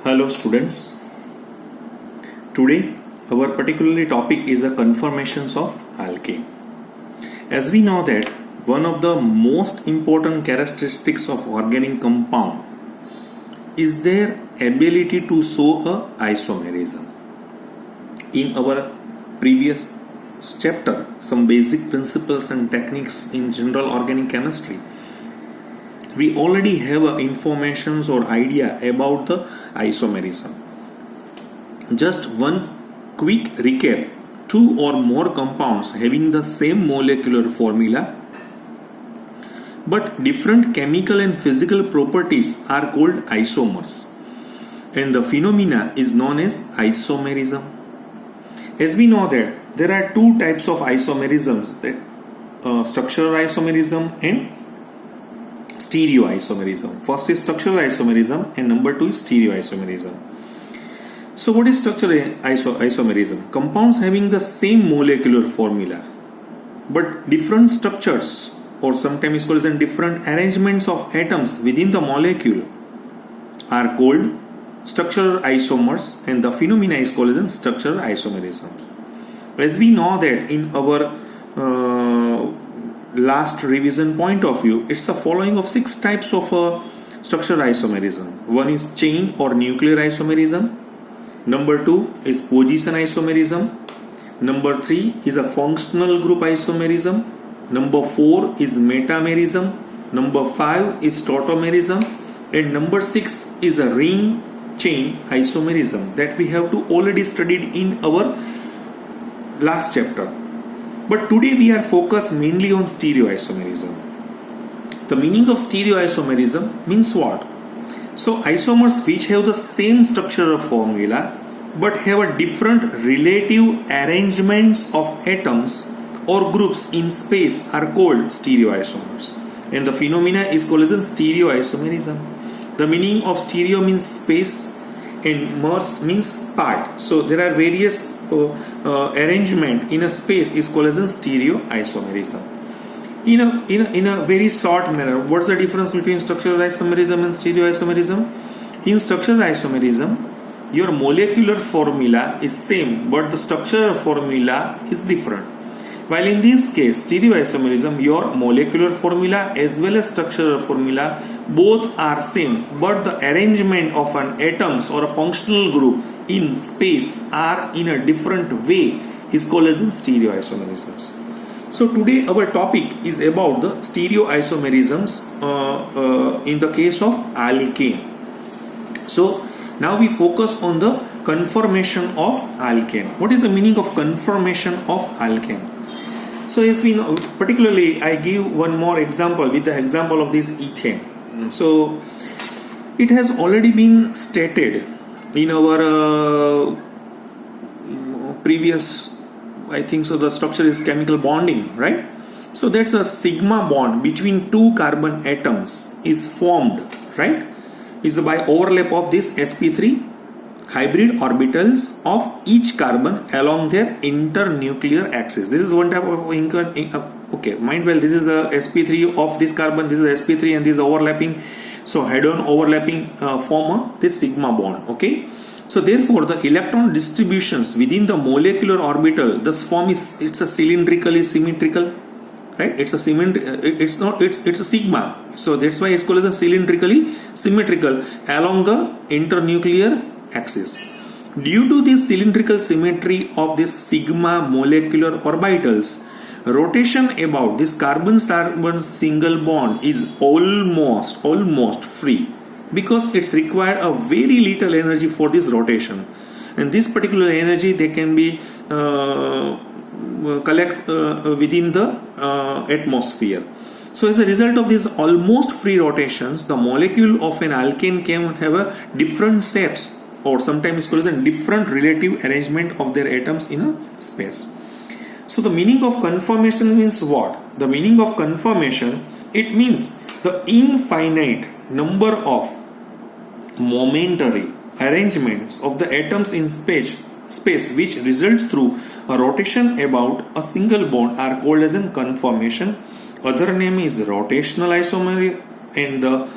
Hello students. Today our particularly topic is the conformations of alkane. As we know that one of the most important characteristics of organic compound is their ability to show a isomerism. In our previous chapter, some basic principles and techniques in general organic chemistry, we already have informations or idea about the isomerism. Just one quick recap: two or more compounds having the same molecular formula but different chemical and physical properties are called isomers, and the phenomena is known as isomerism. As we know that there are two types of isomerisms, structural isomerism and stereoisomerism. First is structural isomerism and number two is stereoisomerism. So what is structural isomerism? Compounds having the same molecular formula but different structures, or sometimes called as different arrangements of atoms within the molecule, are called structural isomers, and the phenomena is called as structural isomerism. As we know that in our last revision point of view, it's a following of 6 types of structural isomerism. One is chain or nuclear isomerism. Number 2 is position isomerism. Number 3 is a functional group isomerism. Number 4 is metamerism. Number 5 is tautomerism. And number 6 is a ring chain isomerism that we have to already studied in our last chapter. But today we are focused mainly on stereoisomerism. The meaning of stereoisomerism means what? So isomers which have the same structural formula but have a different relative arrangements of atoms or groups in space are called stereoisomers, and the phenomena is called as stereoisomerism. The meaning of stereo means space and mers means part. So there are various arrangement in a space is called as stereoisomerism. In a very short manner, what's the difference between structural isomerism and stereoisomerism? In structural isomerism, your molecular formula is same but the structural formula is different. While in this case, stereoisomerism, your molecular formula as well as structural formula both are same, but the arrangement of an atoms or a functional group in space are in a different way is called as stereoisomerisms. So today our topic is about the stereoisomerisms in the case of alkane. So now we focus on the conformation of alkane. What is the meaning of conformation of alkane? So as we know, particularly I give one more example with the example of this ethane. So it has already been stated in our previous, I think so, the structure is chemical bonding, right? So that's a sigma bond between two carbon atoms is formed, right? Is by overlap of this sp3 hybrid orbitals of each carbon along their internuclear axis. This is one type of okay, mind well, this is a sp3 of this carbon, this is sp3 and this is overlapping. So head-on overlapping form this sigma bond. Okay. So therefore the electron distributions within the molecular orbital, this form is, it's a cylindrically symmetrical, right? It's a it's a sigma. So that's why it's called as a cylindrically symmetrical along the internuclear axis. Due to this cylindrical symmetry of this sigma molecular orbitals, rotation about this carbon-carbon single bond is almost free, because it's required a very little energy for this rotation, and this particular energy they can be collect within the atmosphere. So as a result of these almost free rotations, the molecule of an alkane can have a different shapes, or sometimes called as a different relative arrangement of their atoms in a space. So the meaning of conformation means what? The meaning of conformation, it means the infinite number of momentary arrangements of the atoms in space which results through a rotation about a single bond are called as a conformation. Other name is rotational isomery, and the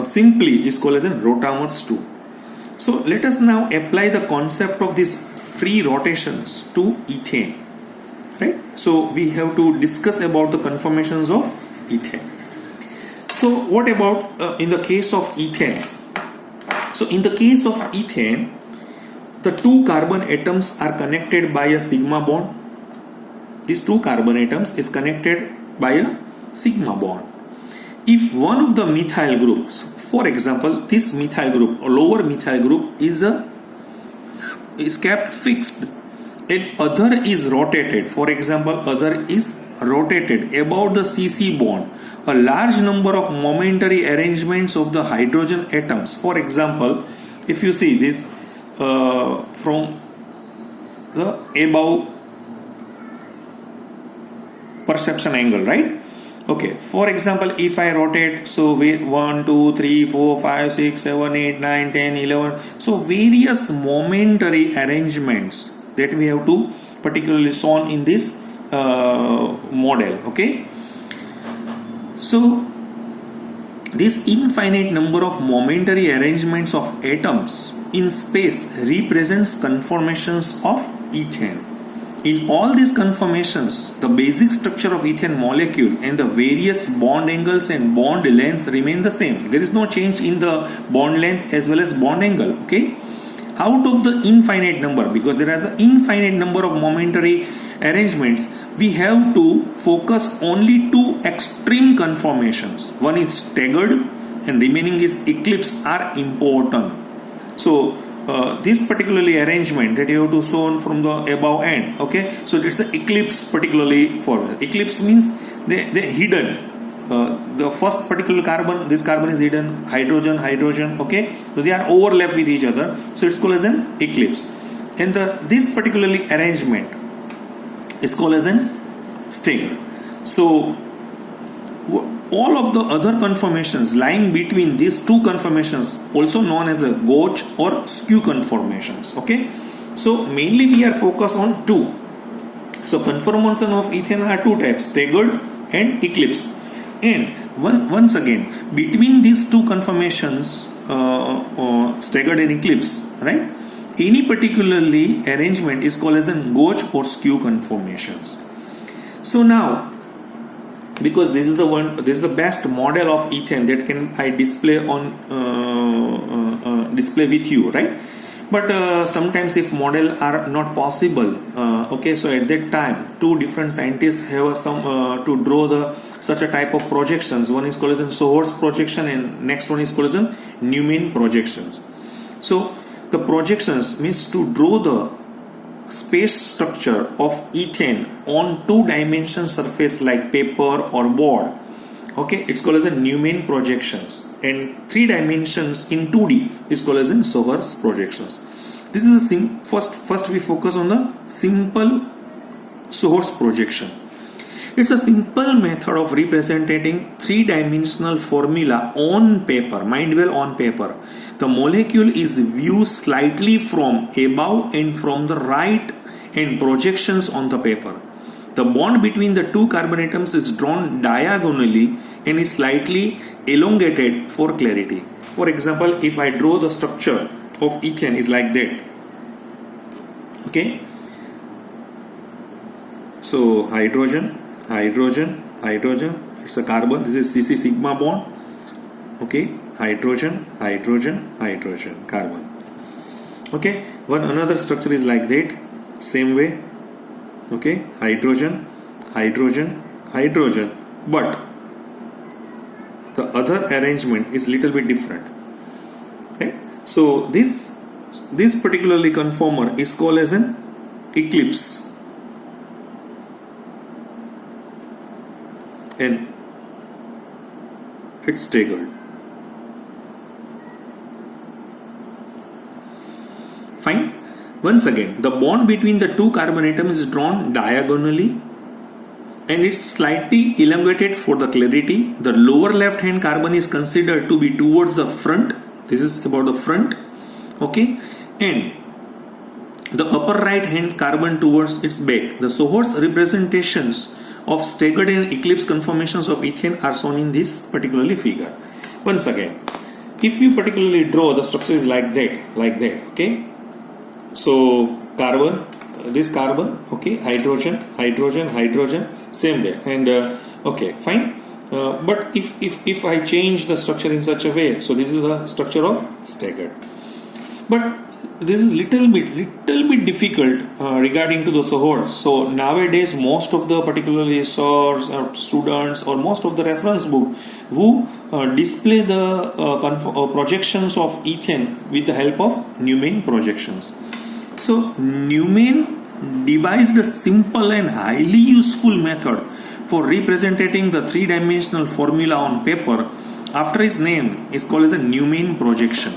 simply is called as a rotamers too. So let us now apply the concept of these free rotations to ethane, right? So we have to discuss about the conformations of ethane. So what about in the case of ethane? So in the case of ethane, the two carbon atoms are connected by a sigma bond. These two carbon atoms is connected by a sigma bond. If one of the methyl groups, for example, this methyl group or lower methyl group is kept fixed and other is rotated, for example, other is rotated about the CC bond, a large number of momentary arrangements of the hydrogen atoms. For example, if you see this from the above perception angle, right? Okay, for example, if I rotate, so 1, 2, 3, 4, 5, 6, 7, 8, 9, 10, 11, so various momentary arrangements that we have to particularly shown in this model. Okay, so this infinite number of momentary arrangements of atoms in space represents conformations of ethane. In all these conformations, the basic structure of ethane molecule and the various bond angles and bond length remain the same. There is no change in the bond length as well as bond angle. Okay, out of the infinite number, because there is an infinite number of momentary arrangements, we have to focus only two extreme conformations. One is staggered and remaining is eclipse are important. So this particularly arrangement that you have to show from the above end. Okay, so it's an eclipse particularly for eclipse means they hidden. The first particular carbon, this carbon is hidden, hydrogen. Okay, so they are overlapped with each other, so it's called as an eclipse. And this particularly arrangement is called as an stagger. So all of the other conformations lying between these two conformations, also known as a gauge or skew conformations. Okay, so mainly we are focused on two. So conformation of ethane are two types, staggered and eclipse. And once again, between these two conformations, staggered and eclipse, right, any particularly arrangement is called as a gauge or skew conformations. So now, because this is the best model of ethane that can I display on display with you, right? But sometimes if model are not possible, okay, so at that time two different scientists have some to draw such a type of projections. One is called as a Sohor's projection and next one is called as a Newman projections. So the projections means to draw the space structure of ethane on two-dimension surface like paper or board. Okay, it's called as a Newman projections, and 3 dimensions in 2D is called as in Sohor's projections. This is a first we focus on the simple Sohor's projection. It's a simple method of representing 3-dimensional formula on paper. Mind well, on paper. The molecule is viewed slightly from above and from the right and projections on the paper. The bond between the two carbon atoms is drawn diagonally and is slightly elongated for clarity. For example, if I draw the structure of ethane is like that. Okay. So hydrogen. It's a carbon. This is CC sigma bond. Okay. Hydrogen, carbon. Okay. One another structure is like that. Same way. Okay. Hydrogen. But the other arrangement is little bit different. Right. So this particularly conformer is called as an eclipse. And it's staggered. Fine. Once again, the bond between the two carbon atoms is drawn diagonally and it's slightly elongated for the clarity. The lower left hand carbon is considered to be towards the front. This is about the front. Okay. And the upper right hand carbon towards its back. The Sohor's representations of staggered and eclipse conformations of ethane are shown in this particularly figure. Once again, if you particularly draw, the structure is like that, okay. So carbon, this carbon, okay, hydrogen, same way, and okay, fine. But if I change the structure in such a way, so this is the structure of staggered. But this is little bit difficult regarding to the cohort. So nowadays, most of the particularly researchers or students or most of the reference book who display the projections of ethane with the help of Newman projections. So Newman devised a simple and highly useful method for representing the three-dimensional formula on paper. After his name is called as a Newman projection.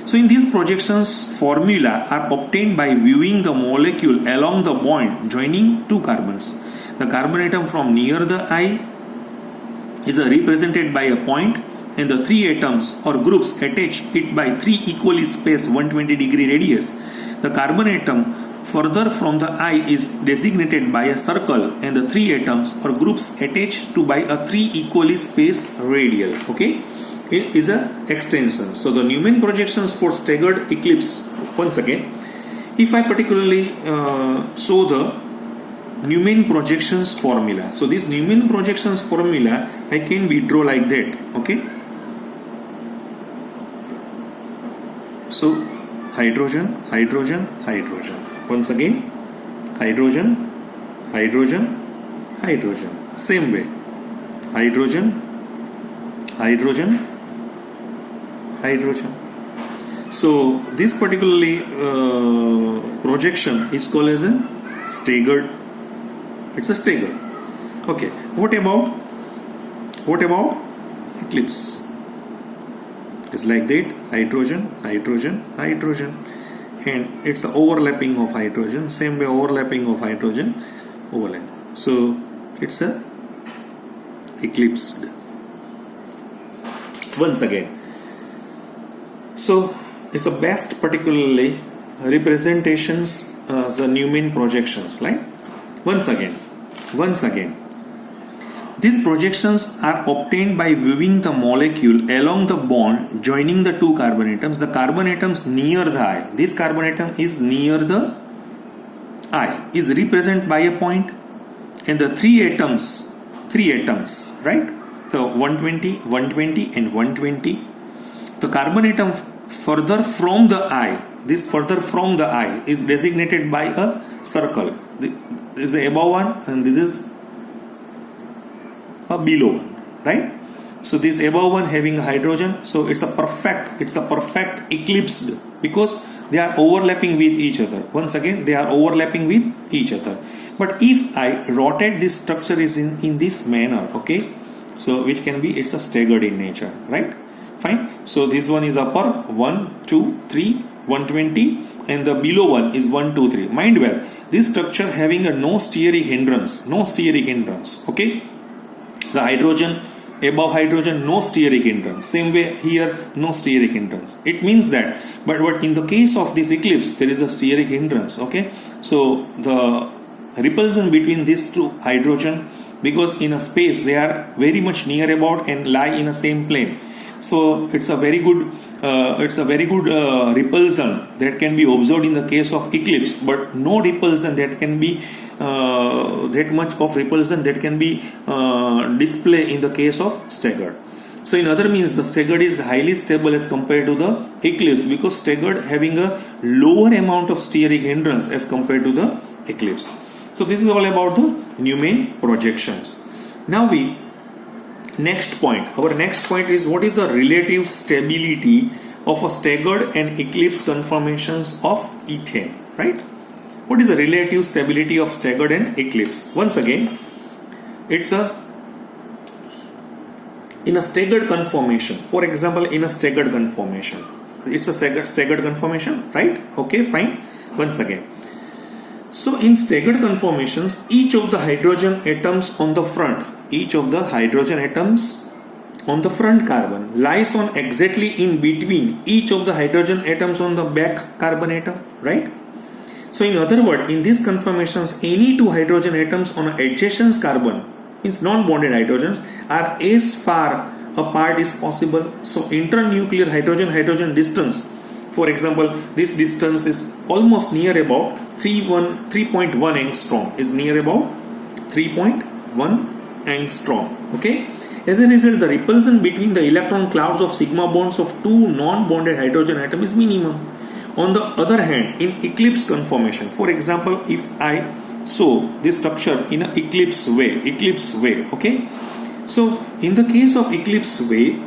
So in these projections, formula are obtained by viewing the molecule along the bond joining two carbons. The carbon atom from near the eye is represented by a point, and the three atoms or groups attach it by three equally spaced 120-degree radius. The carbon atom further from the eye is designated by a circle, and the three atoms or groups attached to by a three equally spaced radial. Okay, it is a extension. So the Newman projections for staggered eclipse. Once again, if I particularly show the Newman projections formula, so this Newman projections formula I can be draw like that. Okay, so hydrogen. Once again, hydrogen. Same way, hydrogen. So this particularly projection is called as a staggered. It's a staggered. Okay. What about eclipse? It's like that, hydrogen, and it's an overlapping of hydrogen. Same way, overlapping of hydrogen, overlap. So it's a eclipsed. Once again, so it's the best particularly representations, the Newman projections, right? Once again, these projections are obtained by viewing the molecule along the bond joining the two carbon atoms. The carbon atoms near the eye, this carbon atom is near the eye, is represented by a point, and the three atoms, right? The 120 and 120. The carbon atom further from the eye, this further from the eye is designated by a circle. This is the above one, and this is a below one, right? So this above one having a hydrogen, so it's a perfect eclipsed because they are overlapping with each other. Once again, they are overlapping with each other. But if I rotate this structure is in this manner, okay, so which can be, it's a staggered in nature, right? Fine. So this one is upper 1, 2, 3, 120, and the below one is 1, 2, 3. Mind well, this structure having a no steric hindrance. Okay, the hydrogen, above hydrogen, no steric hindrance. Same way here, no steric hindrance. It means that, but in the case of this eclipse, there is a steric hindrance. Okay, so the repulsion between these two hydrogen, because in a space they are very much near about and lie in a same plane. So it's a very good repulsion that can be observed in the case of eclipse, but no repulsion that can be that much of repulsion that can be displayed in the case of staggered. So in other means, the staggered is highly stable as compared to the eclipse, because staggered having a lower amount of steric hindrance as compared to the eclipse. So this is all about the Newman projections. Now our next point is, what is the relative stability of a staggered and eclipse conformations of ethane, right? What is the relative stability of staggered and eclipse? Once again, it's in a staggered conformation. For example, in a staggered conformation, it's a staggered conformation, right? Okay, fine. Once again, so in staggered conformations, each of the hydrogen atoms on the front carbon lies on exactly in between each of the hydrogen atoms on the back carbon atom, right? So in other words, in these conformations, any two hydrogen atoms on an adjacent carbon, means non-bonded hydrogens, are as far apart is possible. So internuclear hydrogen distance, for example, this distance is almost near about 3.1 angstrom, is near about 3.1 angstrom. Okay. As a result, the repulsion between the electron clouds of sigma bonds of two non-bonded hydrogen atoms is minimum. On the other hand, in eclipse conformation, for example, if I show this structure in an eclipse way, okay. So in the case of eclipse way,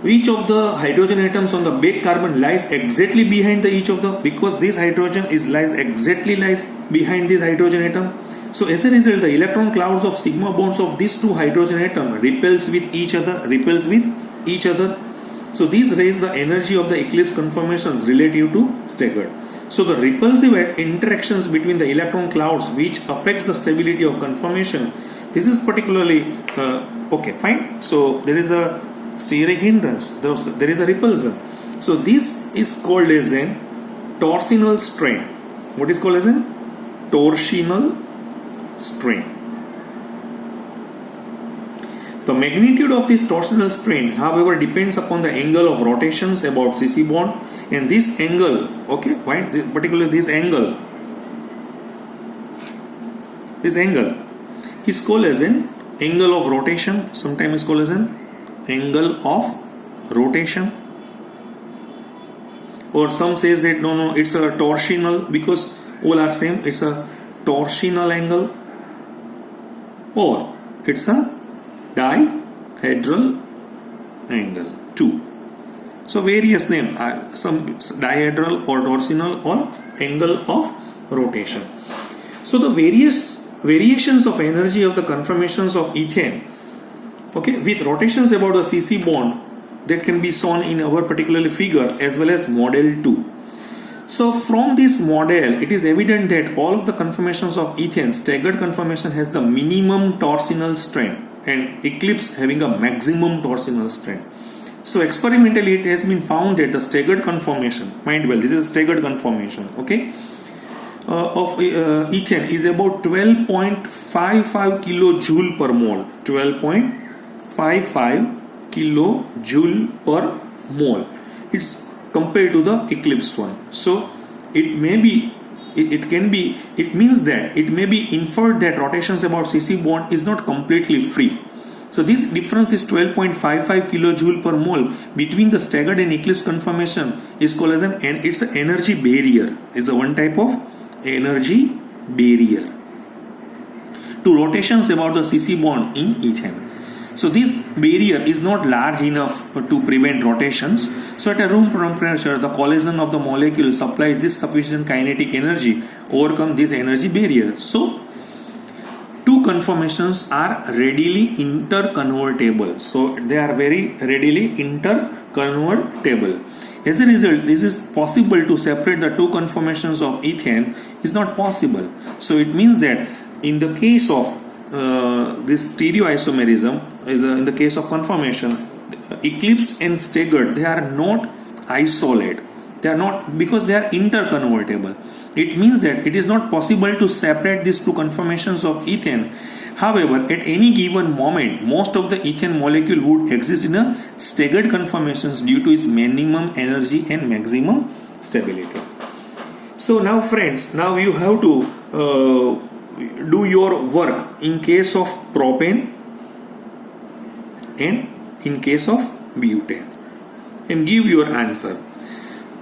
each of the hydrogen atoms on the back carbon lies exactly behind each of the, because this hydrogen lies behind this hydrogen atom. So as a result, the electron clouds of sigma bonds of these two hydrogen atoms repels with each other. So these raise the energy of the eclipse conformations relative to staggered. So the repulsive interactions between the electron clouds which affects the stability of conformation, this is particularly okay, fine. So there is a steric hindrance, there is a repulsion. So this is called as an torsional strain. What is called as an torsional strain? The magnitude of this torsional strain, however, depends upon the angle of rotations about CC bond, and this angle, okay, right, particularly this angle is called as an angle of rotation. Sometimes it's called as an angle of rotation, or some says that no, it's a torsional, because all are same, it's a torsional angle, or it's a dihedral angle too. So various name, some dihedral or torsional or angle of rotation. So the variations of energy of the conformations of ethane, okay, with rotations about the CC bond, that can be shown in our particular figure as well as model 2. So from this model, it is evident that all of the conformations of ethane, staggered conformation has the minimum torsional strain and eclipse having a maximum torsional strain. So experimentally it has been found that the staggered conformation, mind well, this is staggered conformation, okay, of ethane is about 12.55 kilojoule per mole, 12.55 kilojoule per mole. It's compared to the eclipse one. So it may be, it means that it may be inferred that rotations about CC bond is not completely free. So this difference is 12.55 kilojoule per mole between the staggered and eclipse conformation is called as it's an energy barrier. It's a one type of energy barrier to rotations about the CC bond in ethane. So this barrier is not large enough to prevent rotations. So at a room temperature, the collision of the molecule supplies this sufficient kinetic energy overcome this energy barrier. So two conformations are readily interconvertible. So they are very readily interconvertible. As a result, this is possible to separate the two conformations of ethane is not possible. So it means that in the case of this stereoisomerism, in the case of conformation, eclipsed and staggered, they are not isolated. They are not, because they are interconvertible. It means that it is not possible to separate these two conformations of ethane. However, at any given moment, most of the ethane molecule would exist in a staggered conformations due to its minimum energy and maximum stability. So now friends, now you have to do your work in case of propane and in case of butane and give your answer,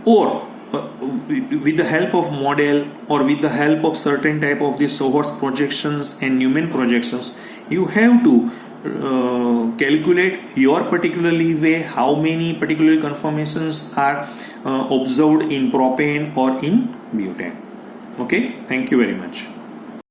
or with the help of model or with the help of certain type of the Sohor's projections and Newman projections, you have to calculate your particularly way how many particular conformations are observed in propane or in butane. Okay, thank you very much.